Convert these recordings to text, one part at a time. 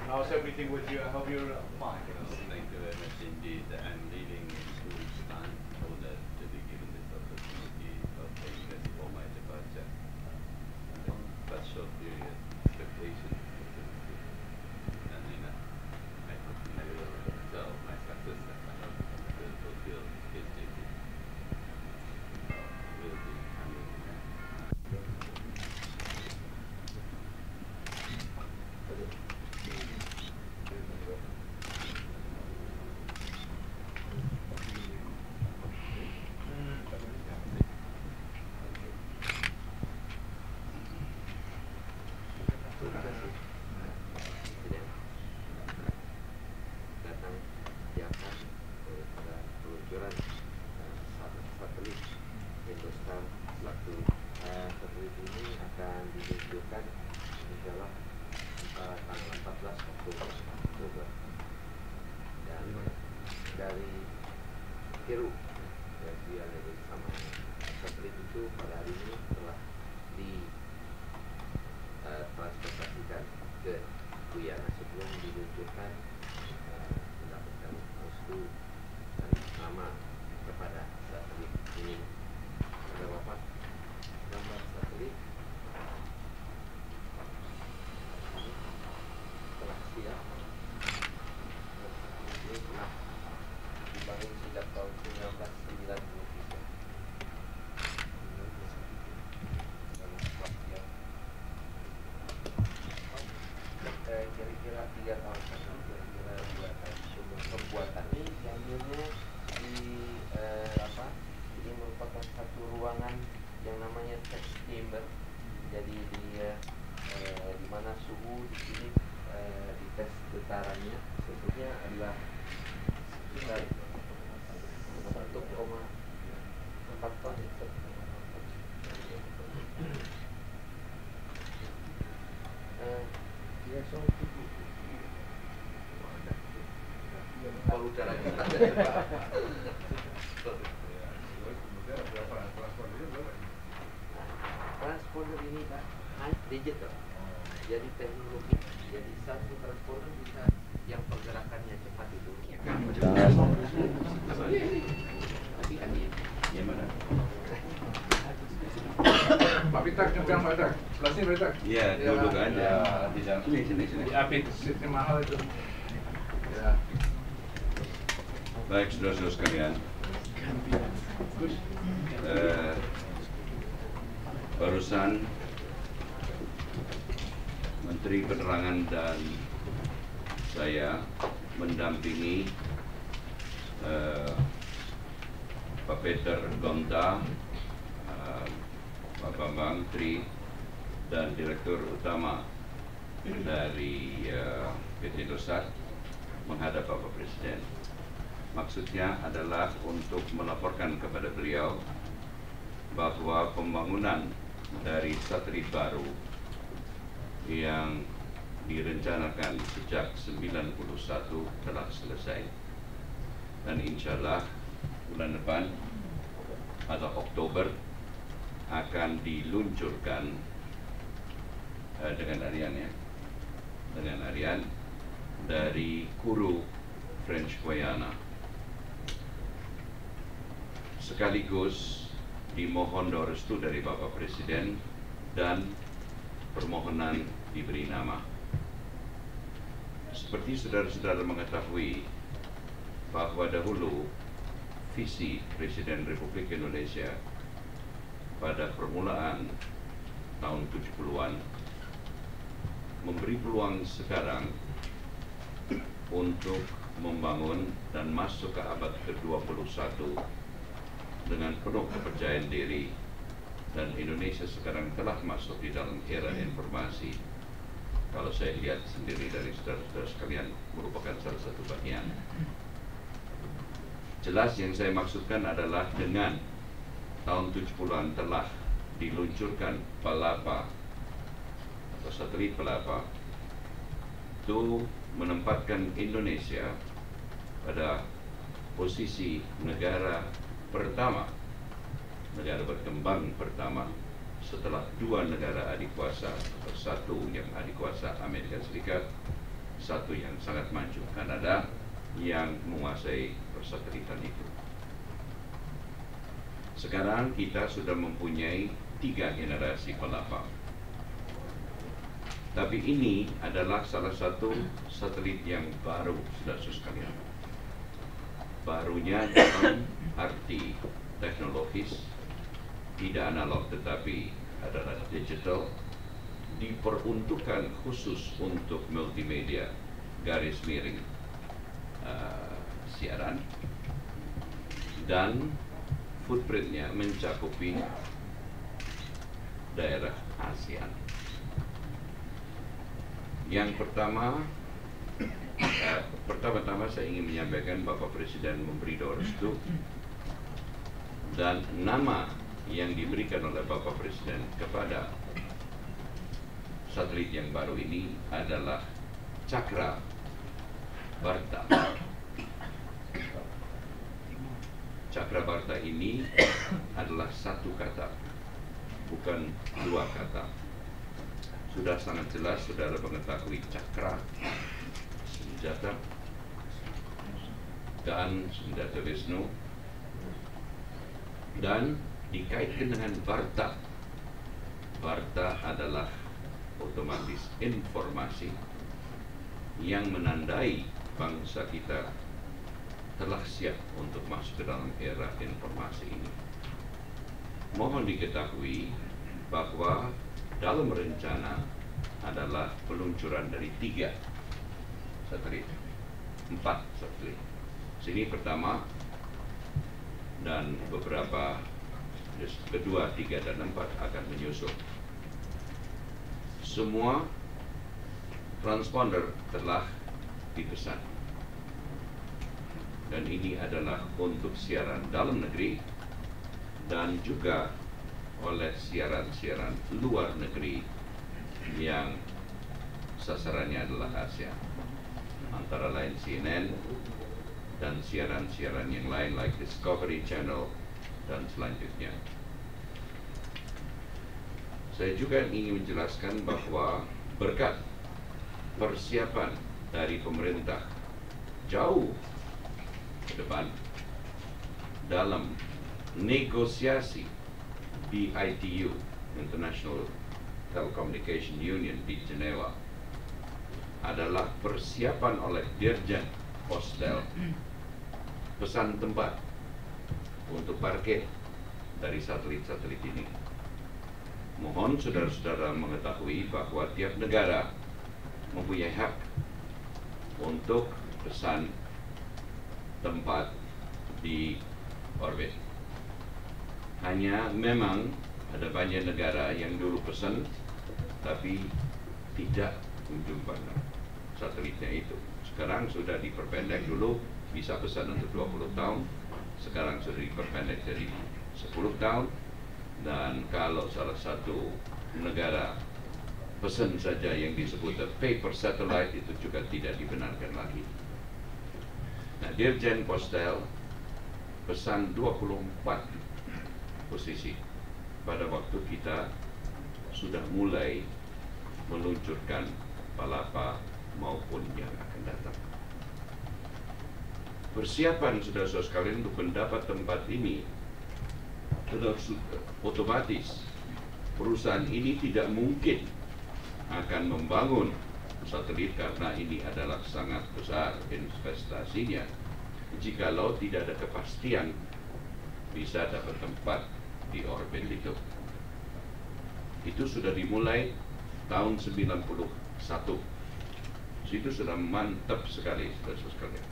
How's everything with you? I hope you're fine. Thank you very much indeed. I'm leaving in 2 weeks' time, honored to be given this opportunity of readiness for my departure. But short period, expectation, and I hope I will tell my successor will fulfill his duty. Will be handling datang siapkan pada peluncuran satelit Indosat 1. Satelit ini akan diluncurkan insyaallah tanggal 14 Oktober dan dari Peru dan dia lebih sama. Satelit itu pada hari ini telah ditransportasikan ke Guyana sebelum diluncurkan, mendapatkan restu dan nama kepada satelit ini. Ada Bapak gambar satelit ini telah siap. Ini telah dibangun sejak tahun 1993. Kira-kira 3 tahun saja, kira-kira 2 tahun pembuatannya diambilnya ini merupakan satu ruangan yang namanya test chamber. Jadi dia di mana suhu di sini dites getarannya sebetulnya adalah sekitar 1,4 ton. Transponder ini Pak digital, jadi teknologi, jadi satu transponder bisa yang pergerakannya cepat itu. Tapi kan Yang mana? Pak Peter, yang Pak Peter, sebelah sini Pak Peter. Iya, duduk aja. Di dalam sini. Di Apit, seatnya mahal itu. Ya. Baik, saudara-saudara sekalian. Barusan Menteri Penerangan dan saya mendampingi Pak Peter Gonta, Pak Bambang Tri, dan Direktur Utama dari PT Indosat menghadap Bapak Presiden. Maksudnya adalah untuk melaporkan kepada beliau bahwa pembangunan dari satelit baru yang direncanakan sejak 91 telah selesai, dan insya Allah bulan depan atau Oktober akan diluncurkan dengan Ariane dari Kourou, French Guiana. Sekaligus dimohon doa restu dari Bapak Presiden dan permohonan diberi nama. Seperti saudara-saudara mengetahui bahwa dahulu visi Presiden Republik Indonesia pada permulaan tahun 70-an memberi peluang sekarang untuk membangun dan masuk ke abad ke-21 dengan penuh kepercayaan diri, dan Indonesia sekarang telah masuk di dalam era informasi. kalau saya lihat sendiri dari saudara-saudara sekalian merupakan salah satu bagian. Jelas yang saya maksudkan adalah dengan tahun 70-an telah diluncurkan Palapa atau satelit Palapa, itu menempatkan Indonesia pada posisi negara pertama, negara berkembang pertama setelah dua negara adikuasa, atau satu yang adikuasa Amerika Serikat, satu yang sangat maju Kanada, yang menguasai persatelitan itu. Sekarang kita sudah mempunyai 3 generasi Palapa. Tapi ini adalah salah satu satelit yang baru, saudara sekalian. Barunya dalam arti teknologis, tidak analog tetapi adalah digital, diperuntukkan khusus untuk multimedia, garis miring siaran, dan footprintnya mencakupi daerah ASEAN. Yang pertama-tama saya ingin menyampaikan Bapak Presiden memberi doa restu, dan nama yang diberikan oleh Bapak Presiden kepada satelit yang baru ini adalah Cakra Barta. Cakra Barta ini adalah satu kata, bukan dua kata. Sudah sangat jelas saudara mengetahui cakra, senjata, dan senjata Wisnu, dan dikaitkan dengan Barta. Barta adalah otomatis informasi yang menandai bangsa kita telah siap untuk masuk ke dalam era informasi ini. Mohon diketahui bahwa dalam rencana adalah peluncuran dari 3 satelit, 4 satelit. Sini pertama, dan beberapa kedua, 3, dan 4 akan menyusul. Semua transponder telah dipesan, dan ini adalah untuk siaran dalam negeri dan juga oleh siaran-siaran luar negeri yang sasarannya adalah ASEAN, antara lain CNN dan siaran-siaran yang lain like Discovery Channel dan selanjutnya. Saya juga ingin menjelaskan bahwa berkat persiapan dari pemerintah jauh ke depan dalam negosiasi di ITU, International Telecommunication Union di Jenewa, adalah persiapan oleh Dirjen Postel pesan tempat untuk parkir dari satelit-satelit ini. Mohon saudara-saudara mengetahui bahwa tiap negara mempunyai hak untuk pesan tempat di orbit. Hanya memang ada banyak negara yang dulu pesan tapi tidak kunjung satelitnya itu. Sekarang sudah diperpendek, dulu bisa pesan untuk 20 tahun, sekarang sudah diperpendek jadi 10 tahun. Dan kalau salah satu negara pesan saja yang disebut paper satellite, itu juga tidak dibenarkan lagi. Nah, Dirjen Postel pesan 24 posisi pada waktu kita sudah mulai meluncurkan Palapa maupun yang akan datang. Persiapan saudara-saudara sekalian untuk mendapat tempat ini sudah otomatis perusahaan ini tidak mungkin akan membangun satelit karena ini adalah sangat besar investasinya jikalau tidak ada kepastian bisa dapat tempat di orbit itu. Itu sudah dimulai tahun 91. Situ sudah mantap sekali, saudara sekalian.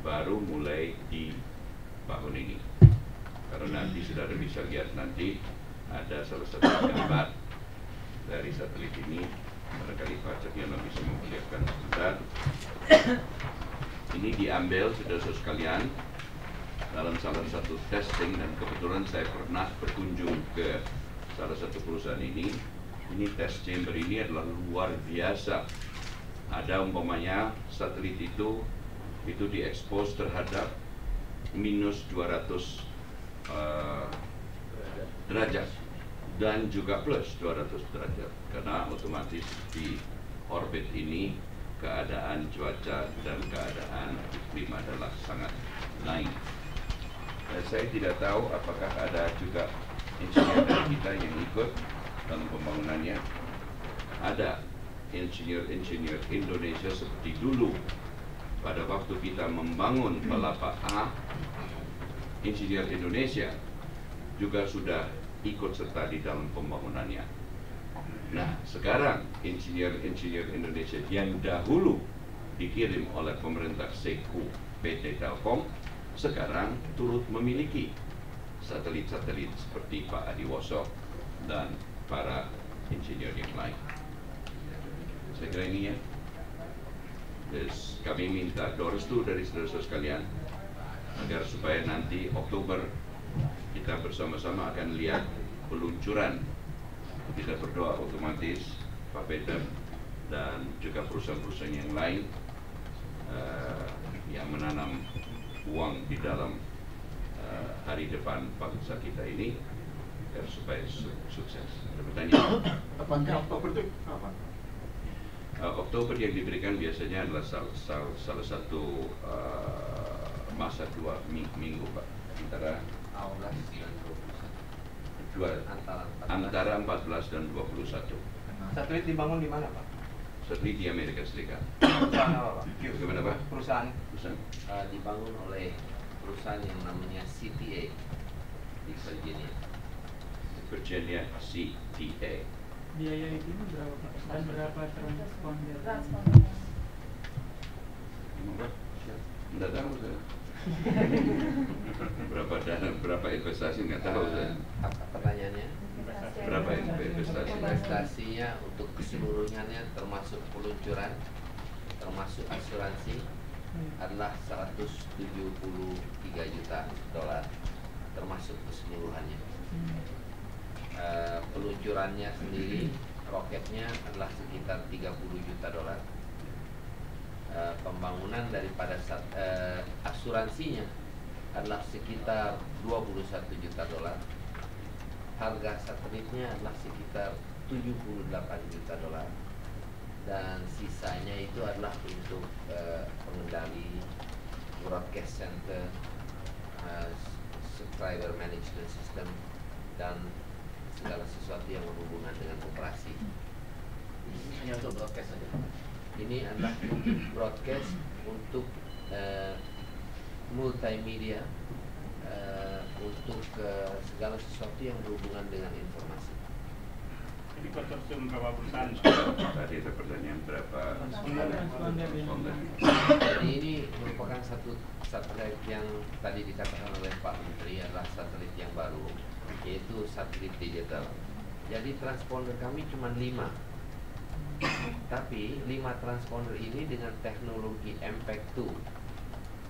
Baru mulai di tahun ini. Karena nanti saudara bisa lihat nanti ada salah satu gambar dari satelit ini barangkali Pak Cahyono bisa memperlihatkan. Dan ini diambil, saudara-saudara sekalian, dalam salah satu testing, dan kebetulan saya pernah berkunjung ke salah satu perusahaan ini. Ini test chamber ini adalah luar biasa. Ada umpamanya satelit itu diekspos terhadap minus 200 derajat dan juga plus 200 derajat, karena otomatis di orbit ini keadaan cuaca dan keadaan iklim adalah sangat naik. Saya tidak tahu apakah ada juga insinyur dari kita yang ikut dalam pembangunannya. Ada insinyur-insinyur Indonesia seperti dulu pada waktu kita membangun Palapa A, insinyur Indonesia juga sudah ikut serta di dalam pembangunannya. Nah, sekarang insinyur-insinyur Indonesia yang dahulu dikirim oleh pemerintah Seku PT Telkom sekarang turut memiliki satelit-satelit seperti Pak Adiwoso dan para insinyur yang lain. Saya kira ini ya. Yes, kami minta doa restu dari saudara-saudara sekalian agar supaya nanti Oktober kita bersama-sama akan lihat peluncuran. Kita berdoa otomatis Pak Peter dan juga perusahaan-perusahaan yang lain yang menanam uang di dalam hari depan bangsa kita ini agar supaya sukses. Ada pertanyaan? Apakah Oktober itu apa? Oktober yang diberikan biasanya adalah salah satu masa 2 minggu Pak, antara 14 dan 21. Satelit dibangun di mana, Pak? Satelit di Amerika Serikat. Perusahaan apa, Pak? Bagaimana Pak? Perusahaan. Dibangun oleh perusahaan yang namanya CTA di Virginia. Virginia CTA. Biaya itu berapa Pak? Dan berapa transponder? Nggak tahu saya. berapa investasi nggak tahu saya. Apa pertanyaannya? Berapa investasi? Investasinya untuk keseluruhannya termasuk peluncuran, termasuk asuransi adalah 173 juta dolar, termasuk keseluruhannya. Peluncurannya sendiri, roketnya adalah sekitar 30 juta dolar. Pembangunan daripada asuransinya adalah sekitar 21 juta dolar. Harga satelitnya adalah sekitar 78 juta dolar. Dan sisanya itu adalah untuk pengendali, broadcast center, subscriber management system, dan segala sesuatu yang berhubungan dengan operasi. Hanya untuk broadcast saja. Ini adalah untuk broadcast, untuk multimedia, untuk segala sesuatu yang berhubungan dengan informasi. Jadi konsorsium berapa perusahaan? Tadi ada pertanyaan berapa transponder. Jadi ini merupakan satu satelit yang tadi dikatakan oleh Pak Menteri adalah satelit yang baru, yaitu satelit digital. Jadi transponder kami cuma 5. Tapi 5 transponder ini dengan teknologi MPEG-2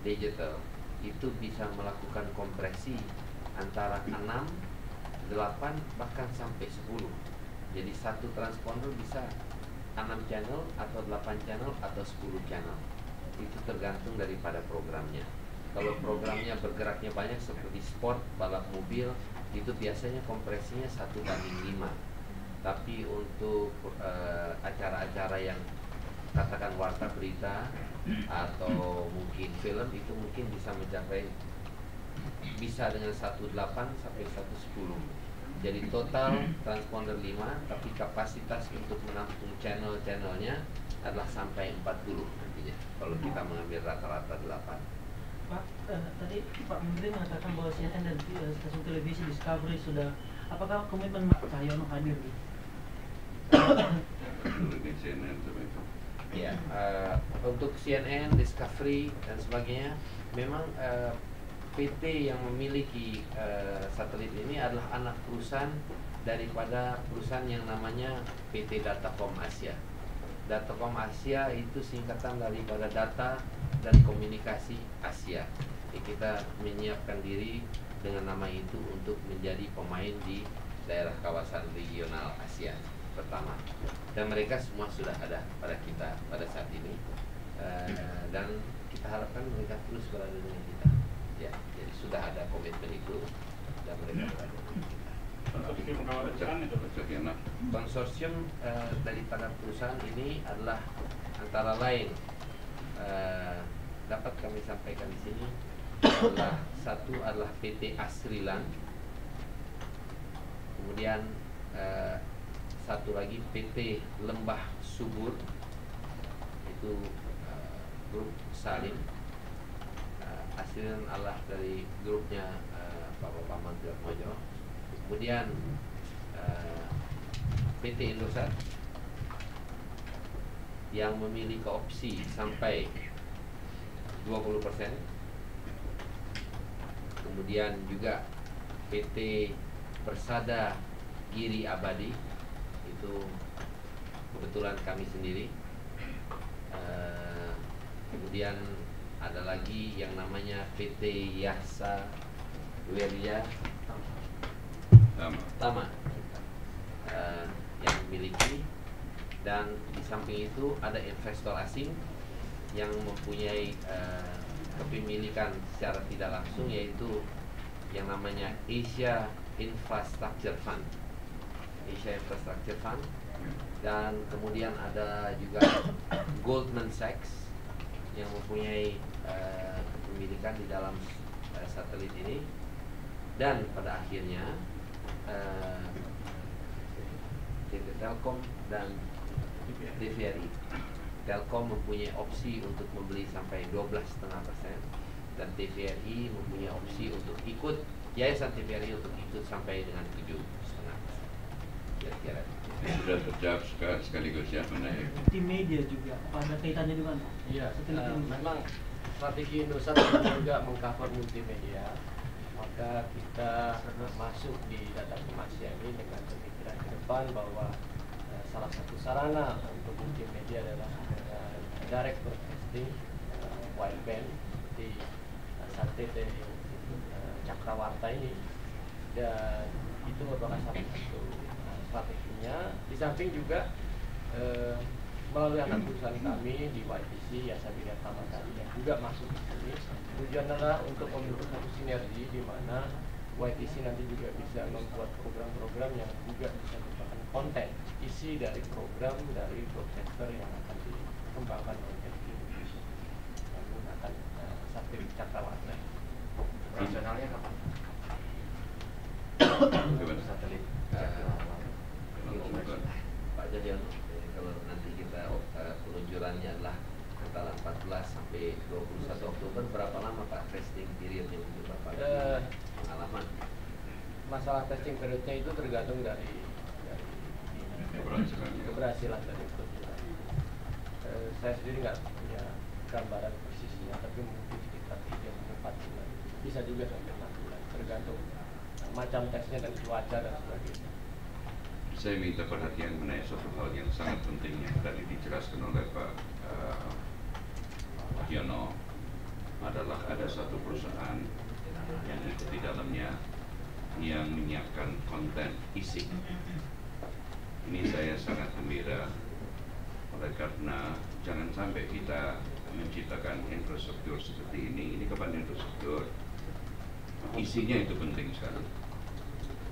digital itu bisa melakukan kompresi antara 6, 8, bahkan sampai 10. Jadi satu transponder bisa 6 channel atau 8 channel atau 10 channel. Itu tergantung daripada programnya. Kalau programnya bergeraknya banyak seperti sport, balap mobil, itu biasanya kompresinya 1:5. Tapi untuk acara-acara yang katakan warta berita atau mungkin film, itu mungkin bisa mencapai dengan 1:8 sampai 1:10. Jadi total transponder 5, tapi kapasitas untuk menampung channel-channelnya adalah sampai 40 nantinya kalau kita mengambil rata-rata 8. Pak, tadi Pak Menteri mengatakan bahwa CNN dan stasiun televisi Discovery sudah, apakah komitmen Pak Cahyono hadir? Ya, untuk CNN, Discovery dan sebagainya, memang PT yang memiliki satelit ini adalah anak perusahaan daripada perusahaan yang namanya PT Datacom Asia. Datacom Asia itu singkatan daripada Data dan Komunikasi Asia. Jadi kita menyiapkan diri dengan nama itu untuk menjadi pemain di daerah kawasan regional Asia pertama. Dan mereka semua sudah ada pada kita pada saat ini. Dan kita harapkan mereka terus berada dengan kita. Ya, jadi sudah ada komitmen itu dan mereka berada dengan kita. Konsorsium perusahaan itu. Konsorsium daripada perusahaan ini adalah antara lain dapat kami sampaikan di sini adalah satu adalah PT Asrilan, kemudian satu lagi PT Lembah Subur, itu grup Salim. Asrilan adalah dari grupnya Bapak Menteri Mojo. Kemudian PT Indosat yang memiliki opsi sampai 20%. Kemudian juga PT Persada Giri Abadi, itu kebetulan kami sendiri. Kemudian ada lagi yang namanya PT Yasa Wirya Tama yang memiliki, dan di samping itu ada investor asing yang mempunyai kepemilikan secara tidak langsung, yaitu yang namanya Asia Infrastructure Fund, dan kemudian ada juga Goldman Sachs yang mempunyai kepemilikan di dalam satelit ini, dan pada akhirnya Telkom dan TVRI. Telkom mempunyai opsi untuk membeli sampai 12,5%, dan TVRI mempunyai opsi untuk ikut, yayasan TVRI untuk ikut sampai dengan 7,5%. Kira-kira Sudah terjawab sekaligus ya mengenai Di media juga, apa ada kaitannya dengan Iya, satelit ini? memang strategi Indosat juga mengcover multimedia. Maka kita masuk di Datacom Asia ini dengan pemikiran ke depan bahwa salah satu sarana untuk multimedia adalah direct broadcasting, wideband di satelit dari Cakrawarta ini, dan itu merupakan salah satu strateginya. Di samping juga melalui anak perusahaan kami di YTC, Yasa Wirya Tama tadi, yang juga masuk di sini. Tujuan adalah untuk membentuk satu sinergi di mana YTC nanti juga bisa membuat program-program yang juga bisa merupakan konten isi dari program dari broadcaster yang akan dikembangkan oleh Indonesia menggunakan satelit Cakrawarta. Operasionalnya kapan? satelit Pak Jadian, kalau nanti kita peluncurannya adalah antara 14 sampai 21 Oktober, berapa lama Pak testing periodnya untuk Bapak pengalaman? Masalah testing periodnya itu tergantung dari keberhasilan dari peluncuran. Saya sendiri nggak punya gambaran persisnya, tapi mungkin sekitar 3-4 bulan, bisa juga sampai 6 bulan, tergantung macam tesnya dan cuaca dan sebagainya. Saya minta perhatian mengenai suatu hal yang sangat penting yang tadi dijelaskan oleh Pak Yono, adalah ada satu perusahaan yang ikut di dalamnya yang menyiapkan konten isi. Ini saya sangat gembira, oleh karena jangan sampai kita menciptakan infrastruktur seperti ini kepada infrastruktur, isinya itu penting sekali.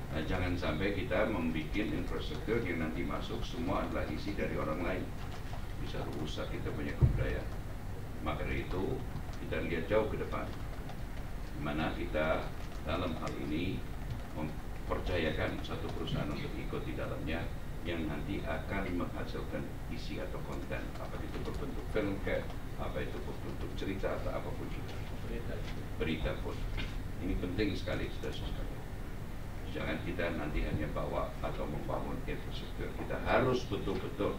Nah, jangan sampai kita membuat infrastruktur yang nanti masuk semua adalah isi dari orang lain, bisa rusak kita punya kebudayaan. Maka dari itu kita lihat jauh ke depan, di mana kita dalam hal ini mempercayakan satu perusahaan untuk ikut di dalamnya yang nanti akan menghasilkan isi atau konten, apa itu berbentuk film, apa itu berbentuk cerita atau apapun juga, berita pun. Ini penting sekali, saudara-saudara. Jangan kita nanti hanya bawa atau membangun infrastruktur. Kita harus betul-betul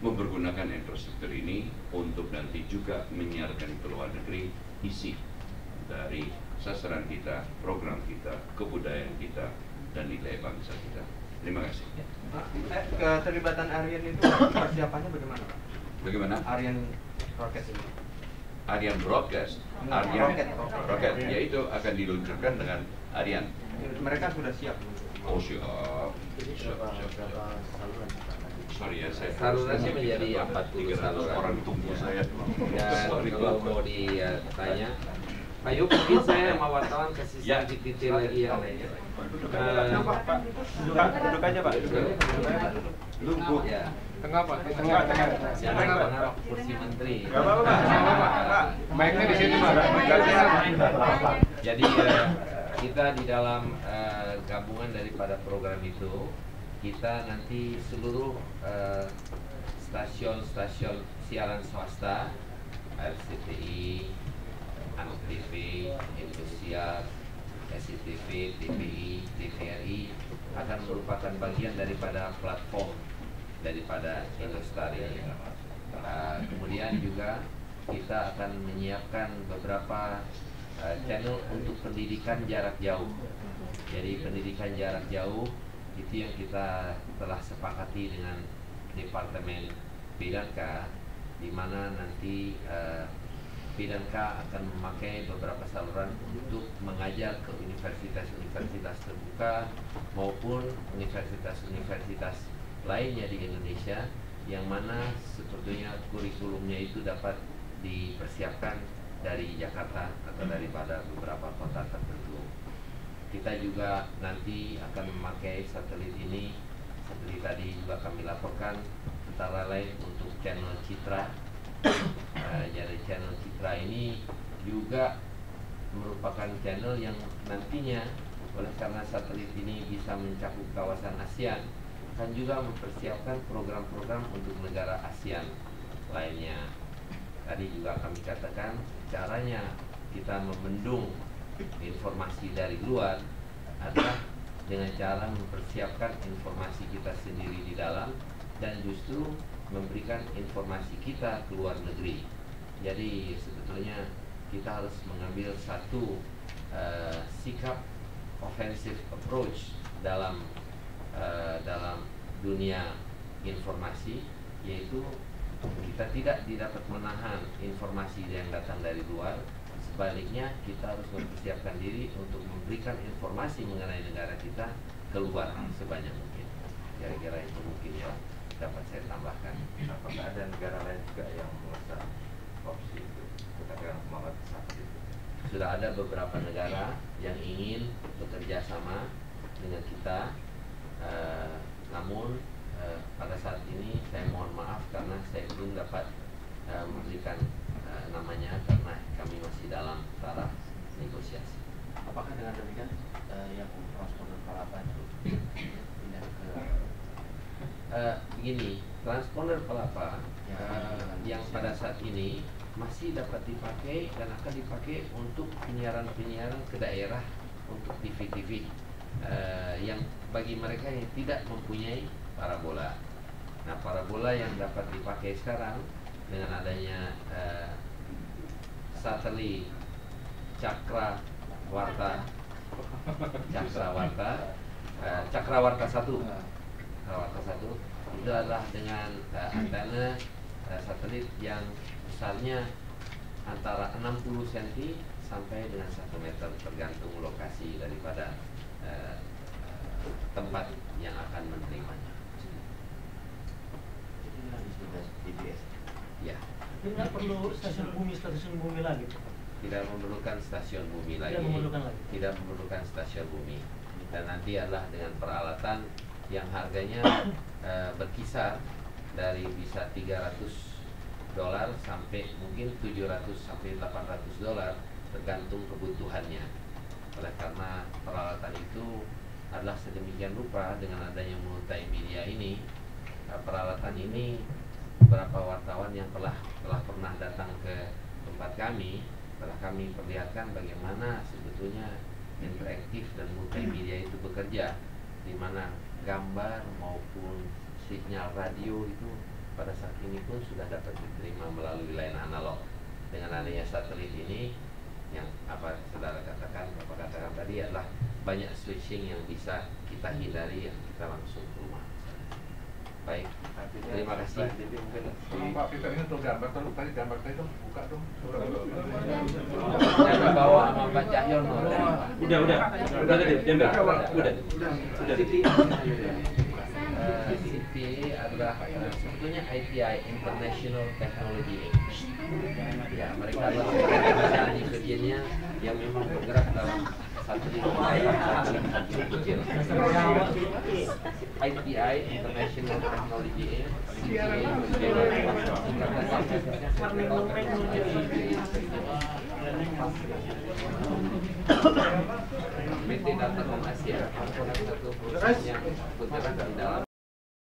mempergunakan infrastruktur ini untuk nanti juga menyiarkan ke luar negeri isi dari sasaran kita, program kita, kebudayaan kita, dan nilai bangsa kita. Terima kasih. Keterlibatan Arian itu persiapannya bagaimana, Pak? Bagaimana? Arian Rocket ini. Arian Broadcast, Rocket, yaitu akan diluncurkan dengan Arian. Mereka sudah siap. Oh siap. Jadi Siap. berapa saluran? Sorry ya, saya Salurannya menjadi 40 saluran. orang tunggu saya. Dan Sorry, kalau Pak. mau ditanya, Pak Yuk, mungkin saya sama wartawan kasih Ya. sedikit detail lagi yang lainnya. Duduk aja, Pak. Duduk aja, Pak. Duduk. Ya. Tengah Pak, Jangan mengharap kursi menteri. Gak apa-apa, Pak. Baiknya di sini Pak. Jadi kita di dalam gabungan daripada program itu, kita nanti seluruh stasiun-stasiun siaran swasta, RCTI, Antv, Indosiar, SCTV, TVI, TVRI akan merupakan bagian daripada platform daripada Indostar ini. Kemudian juga kita akan menyiapkan beberapa channel untuk pendidikan jarak jauh. Jadi pendidikan jarak jauh itu yang kita telah sepakati dengan Departemen Bidanka, di mana nanti Bidanka akan memakai beberapa saluran untuk mengajar ke universitas-universitas terbuka maupun universitas-universitas lainnya di Indonesia, yang mana sebetulnya kurikulumnya itu dapat dipersiapkan dari Jakarta atau daripada beberapa kota tertentu. Kita juga nanti akan memakai satelit ini seperti tadi juga kami laporkan, antara lain untuk channel Citra. Jadi channel Citra ini juga merupakan channel yang nantinya oleh karena satelit ini bisa mencakup kawasan ASEAN, akan juga mempersiapkan program-program untuk negara ASEAN lainnya. Tadi juga kami katakan caranya kita membendung informasi dari luar adalah dengan cara mempersiapkan informasi kita sendiri di dalam dan justru memberikan informasi kita ke luar negeri. Jadi sebetulnya kita harus mengambil satu sikap offensive approach dalam dunia informasi, yaitu kita tidak didapat menahan informasi yang datang dari luar. Sebaliknya kita harus mempersiapkan diri untuk memberikan informasi mengenai negara kita keluar sebanyak mungkin. Kira-kira itu mungkin ya dapat saya tambahkan. Apakah ada negara lain juga yang mengesan opsi itu, katakan semangat saksi itu? Sudah ada beberapa negara yang ingin bekerja sama dengan kita, namun pada saat ini saya mohon maaf karena saya belum dapat memberikan namanya karena kami masih dalam taraf negosiasi. Apakah dengan demikian yang transponder Palapa itu pindah ke begini, transponder Palapa yang pada saat ini masih dapat dipakai dan akan dipakai untuk penyiaran-penyiaran ke daerah untuk TV-TV yang bagi mereka yang tidak mempunyai parabola. Nah, parabola yang dapat dipakai sekarang dengan adanya satelit Cakrawarta 1 itu adalah dengan antena satelit yang besarnya antara 60 cm sampai dengan 1 meter tergantung lokasi daripada tempat yang akan menerimanya. DBS? Ya, Jadi nggak perlu stasiun bumi lagi. tidak memerlukan stasiun bumi lagi. Tidak memerlukan stasiun bumi. Dan nanti adalah dengan peralatan yang harganya berkisar dari bisa $300 sampai mungkin $700 sampai $800 tergantung kebutuhannya. Oleh karena peralatan itu adalah sedemikian rupa dengan adanya multimedia ini, peralatan ini beberapa wartawan yang telah pernah datang ke tempat kami telah kami perlihatkan bagaimana sebetulnya interaktif dan multimedia itu bekerja, di mana gambar maupun sinyal radio itu pada saat ini pun sudah dapat diterima melalui line analog. Dengan adanya satelit ini, yang apa saudara katakan, Bapak katakan tadi adalah banyak switching yang bisa kita hindari yang kita langsung ke rumah. Baik, terima kasih. Pak Peter ini untuk gambar tuh, tadi gambar tadi dong, buka dong. Jangan bawa sama Pak Cahyono. Udah tadi, udah. CTA adalah sebetulnya ITI, International Technology Age. Ya, mereka adalah perusahaan di Virginia yang memang bergerak dalam satelit kecil. ITI, International Technology Age, PT Datacom Asia merupakan satu perusahaan yang bergerak di dalam